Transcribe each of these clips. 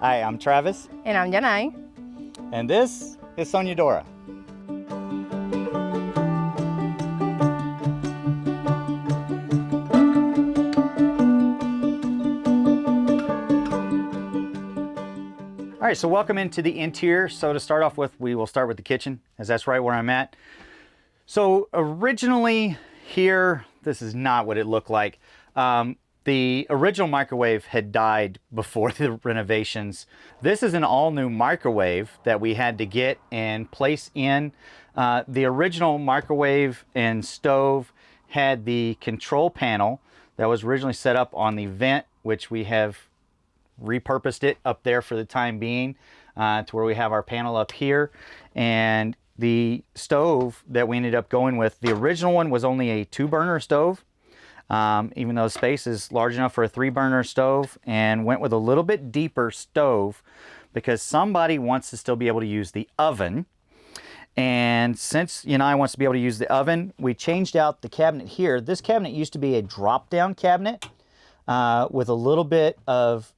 Hi, I'm Travis. And I'm Yanai. And this is Sonia Dora. All right, so welcome into the interior. So to start off with, we will start with the kitchen, as that's right where I'm at. So originally here, this is not what it looked like. The original microwave had died before the renovations. This is an all-new microwave that we had to get and place in. The original microwave and stove had the control panel that was originally set up on the vent, which we have repurposed it up there for the time being, to where we have our panel up here. And the stove that we ended up going with, the original one was only a 2-burner stove, even though the space is large enough for a 3-burner stove, and went with a little bit deeper stove because somebody wants to still be able to use the oven. And since Yanai wants to be able to use the oven, we changed out the cabinet here. This cabinet used to be a drop-down cabinet with a little bit of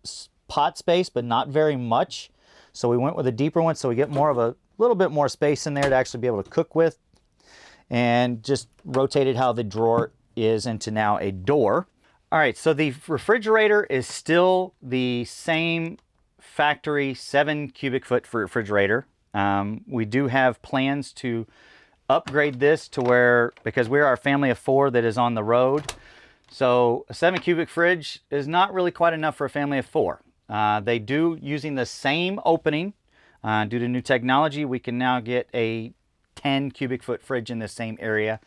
pot space, but not very much. So we went with a deeper one so we get more of a little bit more space in there to actually be able to cook with, and just rotated how the drawer is into now a door. All right, so the refrigerator is still the same factory 7 cubic foot for refrigerator. We do have plans to upgrade this to where, because we're a family of 4 that is on the road, so a 7 cubic fridge is not really quite enough for a family of 4. They do, using the same opening, due to new technology, we can now get a 10 cubic foot fridge in the same area.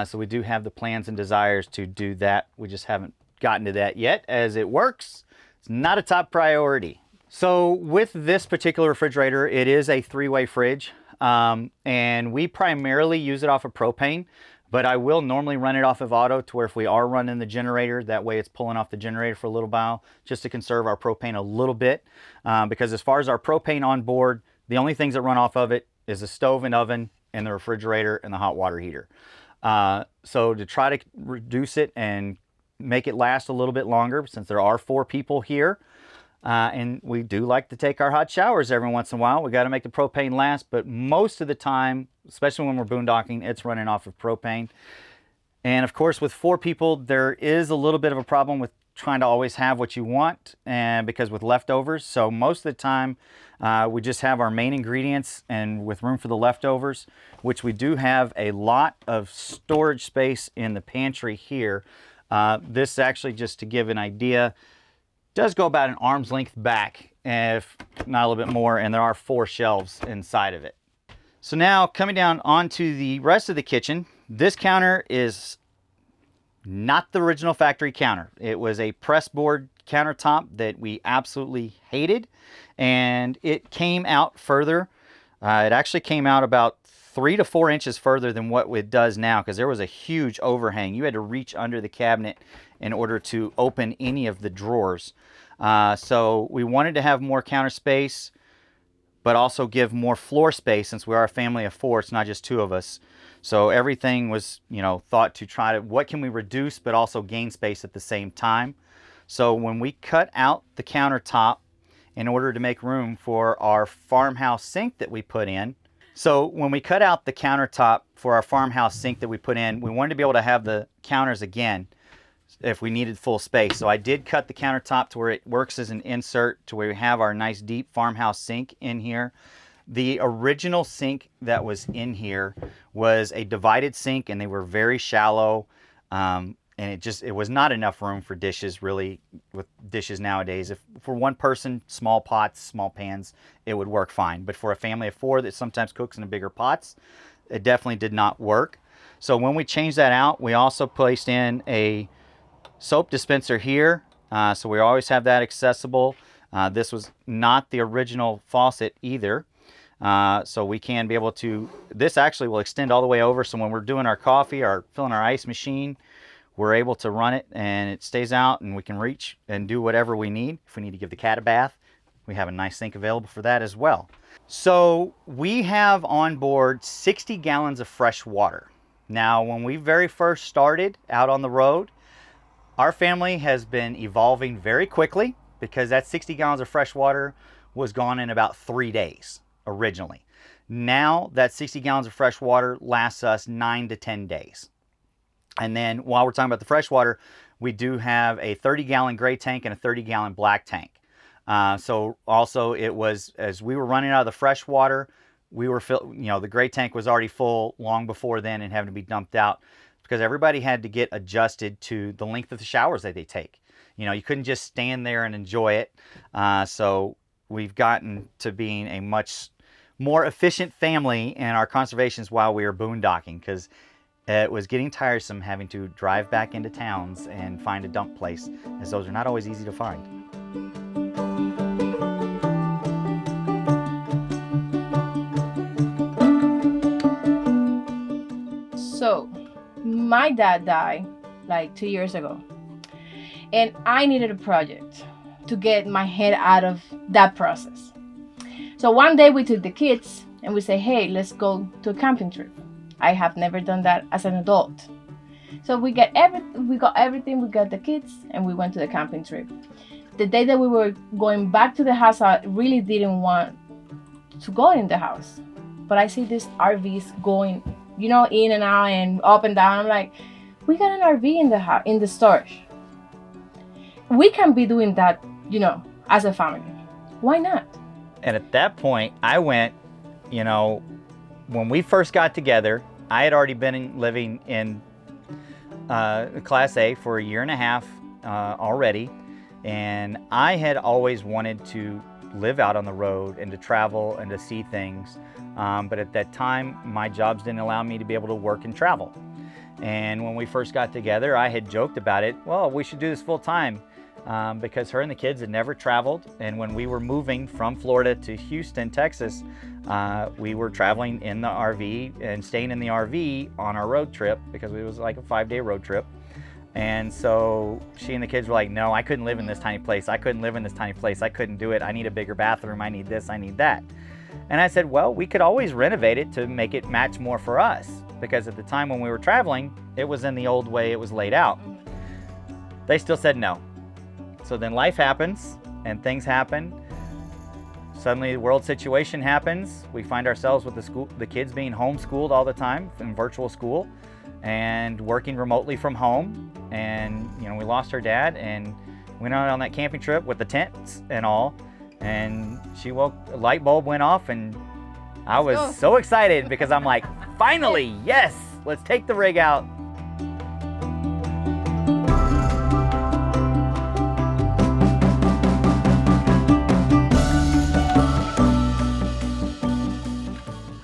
So we do have the plans and desires to do that. We just haven't gotten to that yet. As it works, it's not a top priority. So with this particular refrigerator, it is a 3-way fridge, and we primarily use it off of propane. But I will normally run it off of auto, to where if we are running the generator, that way it's pulling off the generator for a little while, just to conserve our propane a little bit. Because as far as our propane on board, the only things that run off of it is the stove and oven and the refrigerator and the hot water heater. So to try to reduce it and make it last a little bit longer, since there are 4 people here, and we do like to take our hot showers every once in a while, we got to make the propane last. But most of the time, especially when we're boondocking, it's running off of propane. And of course, with 4 people, there is a little bit of a problem with trying to always have what you want, and because with leftovers. So most of the time, we just have our main ingredients and with room for the leftovers, which we do have a lot of storage space in the pantry here. This actually, just to give an idea, does go about an arm's length back, if not a little bit more, and there are 4 shelves inside of it. So now coming down onto the rest of the kitchen, this counter is not the original factory counter. It was a press board countertop that we absolutely hated, and it came out further. It actually came out about 3 to 4 inches further than what it does now, because there was a huge overhang. You had to reach under the cabinet in order to open any of the drawers. So we wanted to have more counter space, but also give more floor space, since we are a family of 4. It's not just 2 of us. So everything was, thought to try to, what can we reduce but also gain space at the same time. So when we cut out the countertop in order to make room for our farmhouse sink that we put in, so when we cut out the countertop for our farmhouse sink that we put in, we wanted to be able to have the counters again if we needed full space. So I did cut the countertop to where it works as an insert, to where we have our nice deep farmhouse sink in here. The original sink that was in here was a divided sink, and they were very shallow, and it was not enough room for dishes, really. With dishes nowadays, if for one person, small pots, small pans, it would work fine. But for a family of 4 that sometimes cooks in bigger pots, it definitely did not work. So when we changed that out, we also placed in a soap dispenser here, so we always have that accessible. This was not the original faucet either, so we can be able to, this actually will extend all the way over, so when we're doing our coffee or filling our ice machine, we're able to run it and it stays out, and we can reach and do whatever we need. If we need to give the cat a bath, we have a nice sink available for that as well. So we have on board 60 gallons of fresh water. Now, when we very first started out on the road, our family has been evolving very quickly, because that 60 gallons of fresh water was gone in about 3 days originally. Now that 60 gallons of fresh water lasts us 9 to 10 days. And then while we're talking about the fresh water, we do have a 30-gallon gray tank and a 30-gallon black tank. So also it was, as we were running out of the fresh water, we were the gray tank was already full long before then and having to be dumped out because everybody had to get adjusted to the length of the showers that they take. You couldn't just stand there and enjoy it. So we've gotten to being a much more efficient family in our conservations while we were boondocking, because it was getting tiresome having to drive back into towns and find a dump place, as those are not always easy to find. So, my dad died like 2 years ago, and I needed a project to get my head out of that process. So one day we took the kids and we said, hey, let's go to a camping trip. I have never done that as an adult. So we got everything, we got the kids, and we went to the camping trip. The day that we were going back to the house, I really didn't want to go in the house. But I see these RVs going, in and out and up and down. I'm like, we got an RV in the storage. We can be doing that, as a family. Why not? And at that point, I went, when we first got together, I had already been living in Class A for 1.5 years already. And I had always wanted to live out on the road and to travel and to see things. But at that time, my jobs didn't allow me to be able to work and travel. And when we first got together, I had joked about it. Well, we should do this full time. Because her and the kids had never traveled. And when we were moving from Florida to Houston, Texas, we were traveling in the RV and staying in the RV on our road trip, because it was like a 5-day road trip. And so she and the kids were like, no, I couldn't live in this tiny place. I couldn't live in this tiny place. I couldn't do it. I need a bigger bathroom. I need this. I need that. And I said, well, we could always renovate it to make it match more for us. Because at the time when we were traveling, it was in the old way it was laid out. They still said no. So then life happens and things happen. Suddenly the world situation happens. We find ourselves with the kids being homeschooled all the time in virtual school and working remotely from home. And we lost our dad and went out on that camping trip with the tents and all. And a light bulb went off, and I was so excited because I'm like, finally, yes, let's take the rig out.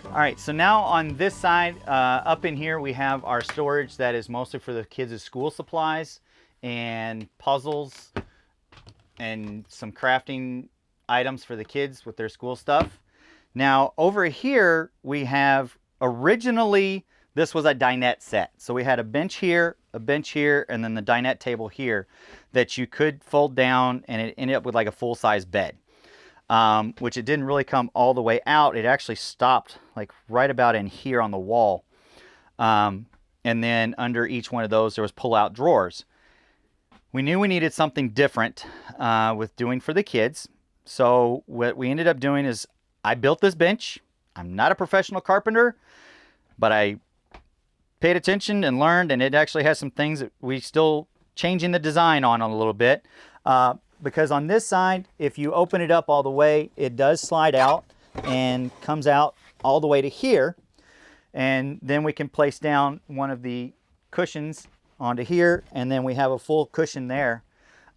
All right, so now on this side, up in here, we have our storage that is mostly for the kids' school supplies and puzzles and some crafting items for the kids with their school stuff. Now, over here, we have, originally, this was a dinette set. So we had a bench here, and then the dinette table here that you could fold down, and it ended up with like a full-size bed. Which it didn't really come all the way out. It actually stopped like right about in here on the wall. And then under each one of those, there was pull-out drawers. We knew we needed something different with doing for the kids. So what we ended up doing is I built this bench. I'm not a professional carpenter, but I paid attention and learned, and it actually has some things that we still changing the design on a little bit. Because on this side, if you open it up all the way, it does slide out and comes out all the way to here. And then we can place down one of the cushions onto here, and then we have a full cushion there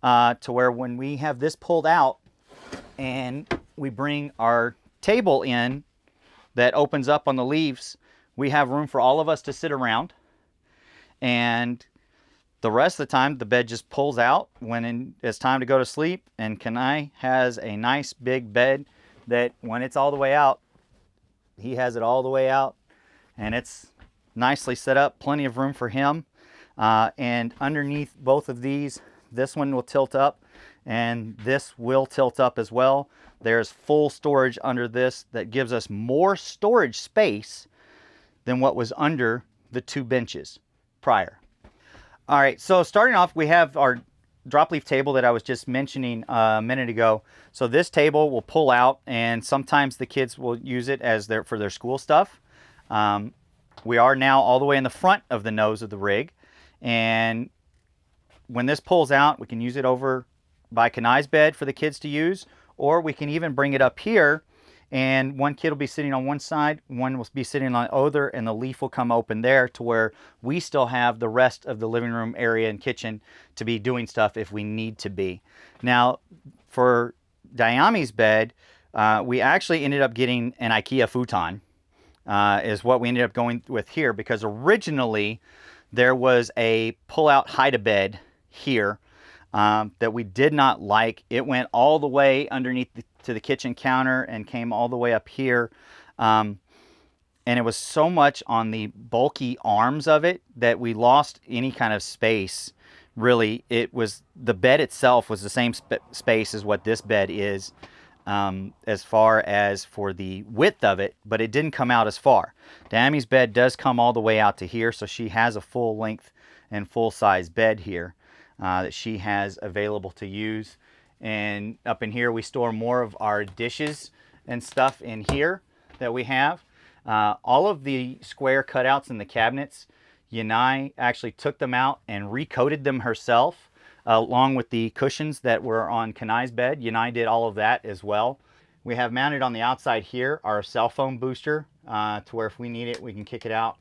to where when we have this pulled out and we bring our table in that opens up on the leaves, we have room for all of us to sit around. And the rest of the time, the bed just pulls out when it's time to go to sleep. And Yanai has a nice big bed that when it's all the way out, he has it all the way out. And it's nicely set up, plenty of room for him. And underneath both of these, this one will tilt up and this will tilt up as well. There's full storage under this that gives us more storage space than what was under the two benches prior. All right, so starting off, we have our drop leaf table that I was just mentioning a minute ago. So this table will pull out, and sometimes the kids will use it as for their school stuff. We are now all the way in the front of the nose of the rig, and when this pulls out, we can use it over by Yanai's bed for the kids to use, or we can even bring it up here, and one kid will be sitting on one side, one will be sitting on the other, and the leaf will come open there to where we still have the rest of the living room area and kitchen to be doing stuff if we need to be. Now, for Diami's bed, we actually ended up getting an IKEA futon, is what we ended up going with here, because originally there was a pull-out hide-a-bed here that we did not like. It went all the way underneath to the kitchen counter and came all the way up here. And it was so much on the bulky arms of it that we lost any kind of space. Really, it was, the bed itself was the same space as what this bed is, as far as for the width of it, but it didn't come out as far. Diami's bed does come all the way out to here, so she has a full length and full size bed here that she has available to use. And up in here we store more of our dishes and stuff in here that we have. All of the square cutouts in the cabinets, Yanai actually took them out and recoated them herself, along with the cushions that were on Yanai's bed. Yanai did all of that as well. We have mounted on the outside here our cell phone booster, to where if we need it, we can kick it out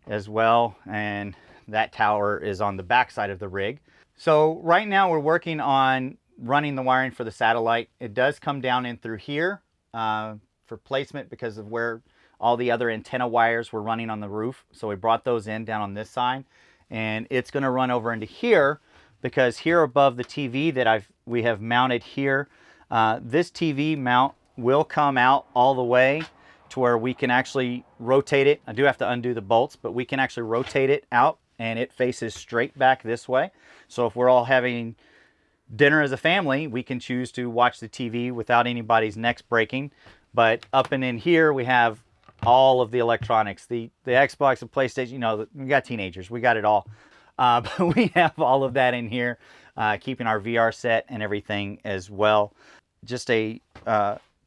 as well. And that tower is on the back side of the rig. So right now we're working on running the wiring for the satellite. It does come down in through here for placement because of where all the other antenna wires were running on the roof. So we brought those in down on this side, and it's going to run over into here, because here above the TV that we have mounted here, this TV mount will come out all the way to where we can actually rotate it. I do have to undo the bolts, but we can actually rotate it out, and it faces straight back this way. So if we're all having dinner as a family, we can choose to watch the TV without anybody's necks breaking. But up and in here, we have all of the electronics, the Xbox, the PlayStation. You know, we got teenagers, we got it all. But we have all of that in here, keeping our VR set and everything as well. Just a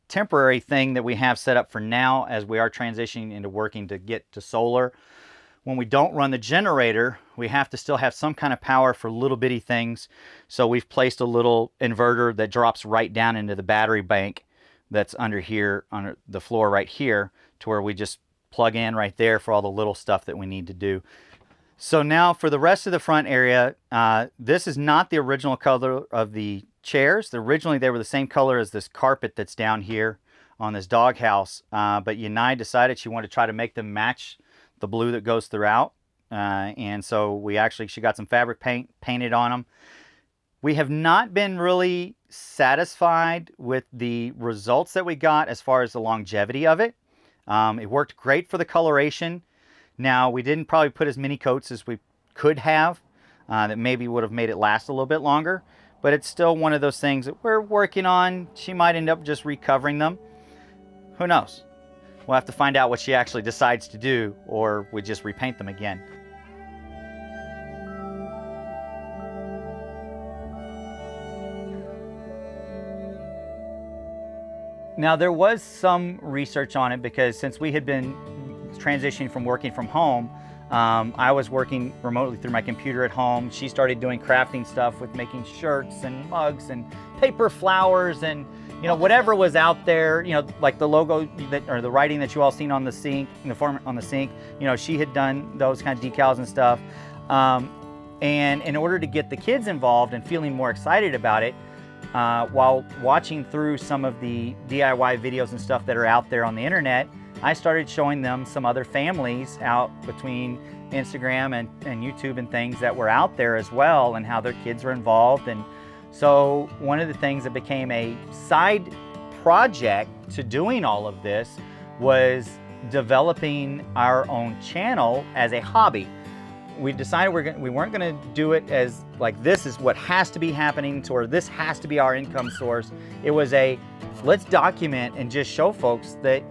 temporary thing that we have set up for now, as we are transitioning into working to get to solar. When we don't run the generator, we have to still have some kind of power for little bitty things. So we've placed a little inverter that drops right down into the battery bank that's under here, on the floor right here, to where we just plug in right there for all the little stuff that we need to do. So now for the rest of the front area, this is not the original color of the chairs. Originally they were the same color as this carpet that's down here on this doghouse, but Yanai decided she wanted to try to make them match the blue that goes throughout, and so she got some fabric paint painted on them. We have not been really satisfied with the results that we got as far as the longevity of it. It worked great for the coloration. Now, we didn't probably put as many coats as we could have, that maybe would have made it last a little bit longer, but it's still one of those things that we're working on. She might end up just recovering them. Who knows? We'll have to find out what she actually decides to do, or we just repaint them again. Now, there was some research on it, because since we had been transitioning from working from home, I was working remotely through my computer at home. She started doing crafting stuff with making shirts and mugs and paper flowers and, you know, whatever was out there, you know, like the logo that, or the writing that you all seen on the sink, in the form on the sink, you know, she had done those kind of decals and stuff. And in order to get the kids involved and feeling more excited about it, while watching through some of the DIY videos and stuff that are out there on the internet, I started showing them some other families out between Instagram and YouTube and things that were out there as well, and how their kids were involved. And so one of the things that became a side project to doing all of this was developing our own channel as a hobby. We decided we weren't going to do it as like, this is what has to be happening, or this has to be our income source. It was let's document and just show folks that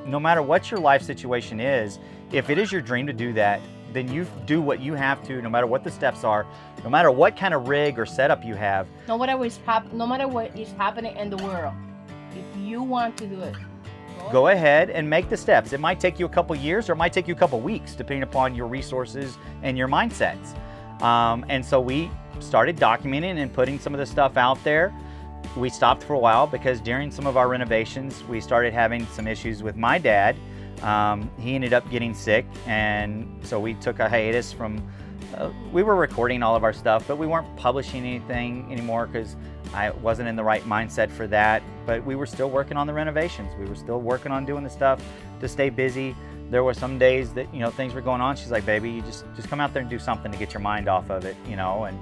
no matter what your life situation is, if it is your dream to do that, then you do what you have to, no matter what the steps are, no matter what kind of rig or setup you have. No matter what is happening in the world, if you want to do it, go ahead and make the steps. It might take you a couple years or it might take you a couple weeks, depending upon your resources and your mindsets. And so we started documenting and putting some of the stuff out there. We stopped for a while because during some of our renovations, we started having some issues with my dad. He ended up getting sick, and so we took a hiatus from, we were recording all of our stuff, but we weren't publishing anything anymore because I wasn't in the right mindset for that. But we were still working on the renovations. We were still working on doing the stuff to stay busy. There were some days that, you know, things were going on. She's like, baby, you just come out there and do something to get your mind off of it, you know? And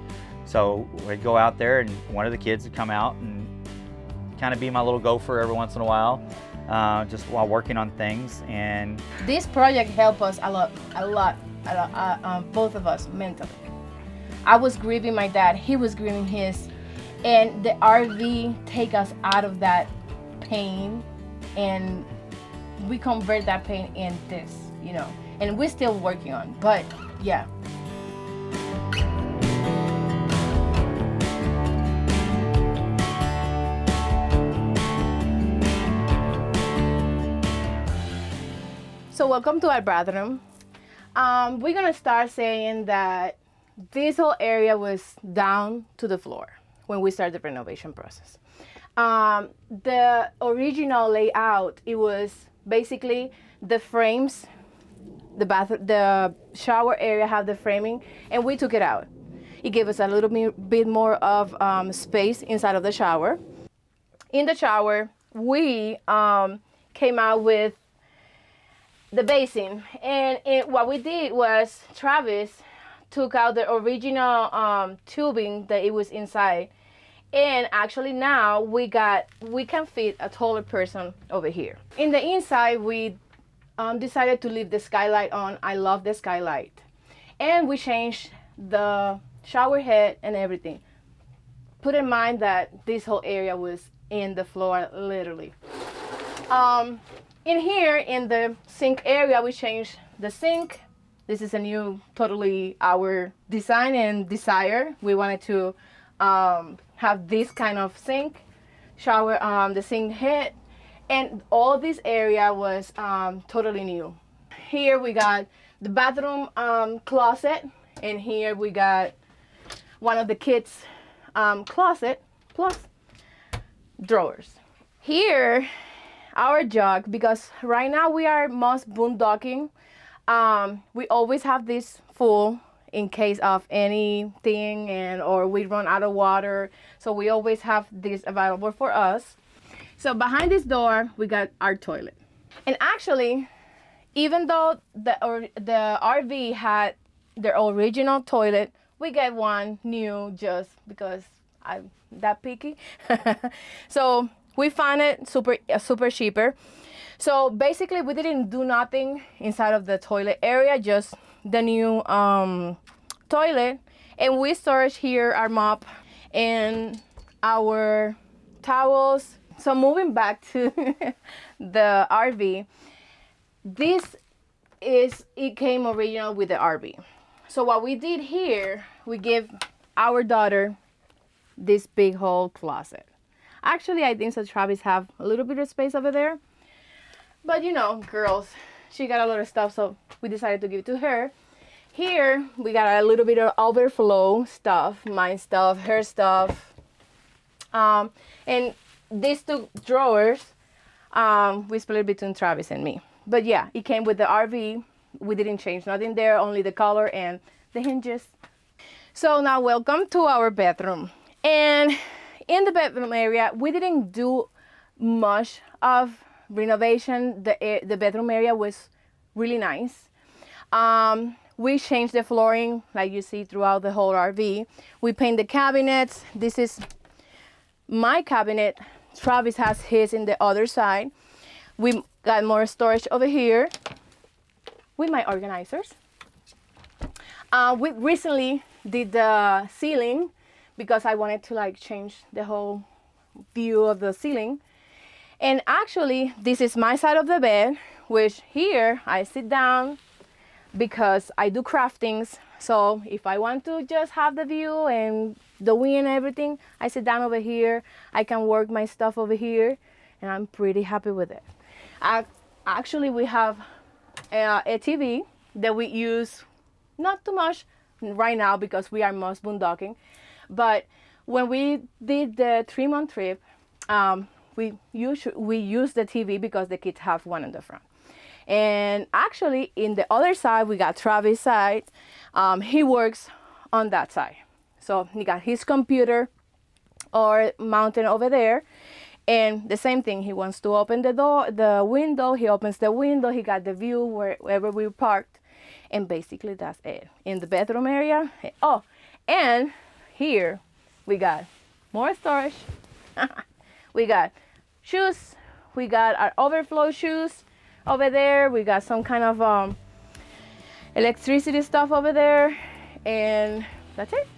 so we'd go out there and one of the kids would come out and kind of be my little gopher every once in a while, just while working on things. And this project helped us a lot, both of us mentally. I was grieving my dad, he was grieving his, and the RV take us out of that pain, and we convert that pain in this, you know, and we're still working on, but yeah. So welcome to our bathroom. We're gonna start saying that this whole area was down to the floor when we started the renovation process. The original layout, it was basically the frames, the shower area had the framing, and we took it out. It gave us a little bit more of space inside of the shower. In the shower, we came out with the basin, and what we did was Travis took out the original tubing that it was inside, and actually now we can fit a taller person over here. In the inside, we decided to leave the skylight on. I love the skylight, and we changed the shower head and everything. Put in mind that this whole area was in the floor, literally. In here, in the sink area, we changed the sink. This is a new, totally our design and desire. We wanted to have this kind of sink, shower, the sink head, and all this area was totally new. Here we got the bathroom closet, and here we got one of the kids' closet plus drawers. Here, our jug, because right now we are most boondocking. We always have this full in case of anything, or we run out of water. So we always have this available for us. So behind this door, we got our toilet. And actually, even though the RV had their original toilet, we get one new just because I'm that picky. So we found it super cheaper. So basically, we didn't do nothing inside of the toilet area, just the new toilet. And we storage here our mop and our towels. So moving back to the RV, it came original with the RV. So what we did here, we give our daughter this big whole closet. Actually, I think so Travis have a little bit of space over there. But you know, girls, she got a lot of stuff, so we decided to give it to her. Here, we got a little bit of overflow stuff, my stuff, her stuff. And these two drawers, we split it between Travis and me. But yeah, it came with the RV. We didn't change nothing there, only the color and the hinges. So now welcome to our bedroom. And in the bedroom area, we didn't do much of renovation. The bedroom area was really nice. We changed the flooring, like you see throughout the whole RV. We paint the cabinets. This is my cabinet. Travis has his in the other side. We got more storage over here with my organizers. We recently did the ceiling because I wanted to like change the whole view of the ceiling. And actually, this is my side of the bed, which here I sit down, because I do craftings. So if I want to just have the view and the wind and everything, I sit down over here. I can work my stuff over here, and I'm pretty happy with it. Actually, we have a TV that we use not too much right now because we are most boondocking. But when we did the 3-month trip, we used the TV because the kids have one in the front. And actually, in the other side, we got Travis' side. He works on that side. So he got his computer or mounted over there. And the same thing, he wants to open the door, the window, he opens the window, he got the view wherever we parked. And basically that's it. In the bedroom area, oh, and here we got more storage. We got shoes, we got our overflow shoes over there, we got some kind of electricity stuff over there, and that's it.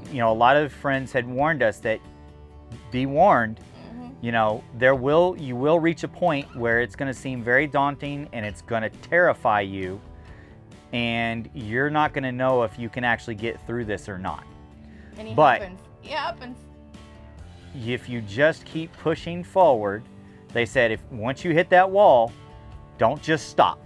You know, a lot of friends had warned us that be warned, you know, you will reach a point where it's going to seem very daunting and it's going to terrify you, and you're not going to know if you can actually get through this or not. And But happens. It happens. if you just keep pushing forward, they said once you hit that wall, don't just stop.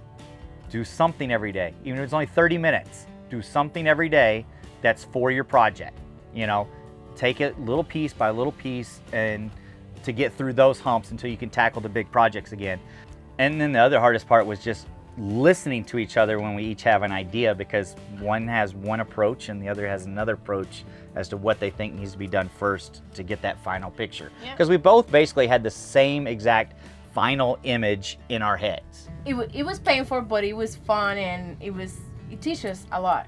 Do something every day. Even if it's only 30 minutes, do something every day that's for your project. You know, take it little piece by little piece and to get through those humps until you can tackle the big projects again. And then the other hardest part was just listening to each other when we each have an idea, because one has one approach and the other has another approach as to what they think needs to be done first to get that final picture. Because we both basically had the same exact final image in our heads. It was painful, but it was fun, and it teaches us a lot.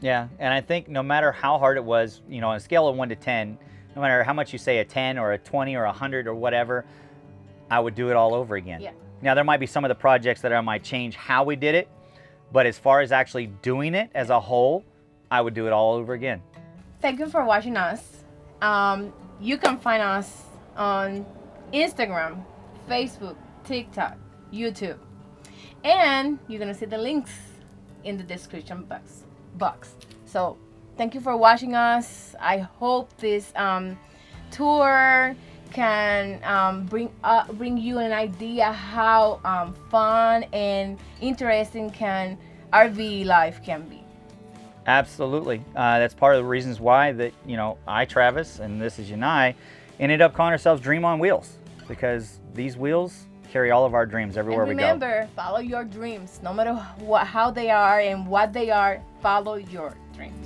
Yeah, and I think no matter how hard it was, you know, on a scale of 1 to 10, no matter how much you say a 10 or a 20 or a 100 or whatever, I would do it all over again. Yeah. Now, there might be some of the projects that I might change how we did it, but as far as actually doing it as a whole, I would do it all over again. Thank you for watching us. You can find us on Instagram, Facebook, TikTok, YouTube. And you're going to see the links in the description box. So thank you for watching us. I hope this tour can bring you an idea how fun and interesting can RV life can be. Absolutely. That's part of the reasons why that, you know, I, Travis, and this is Yanai, ended up calling ourselves Dream on Wheels, because these wheels carry all of our dreams everywhere we go. Remember, follow your dreams. No matter how they are and what they are, follow your dreams.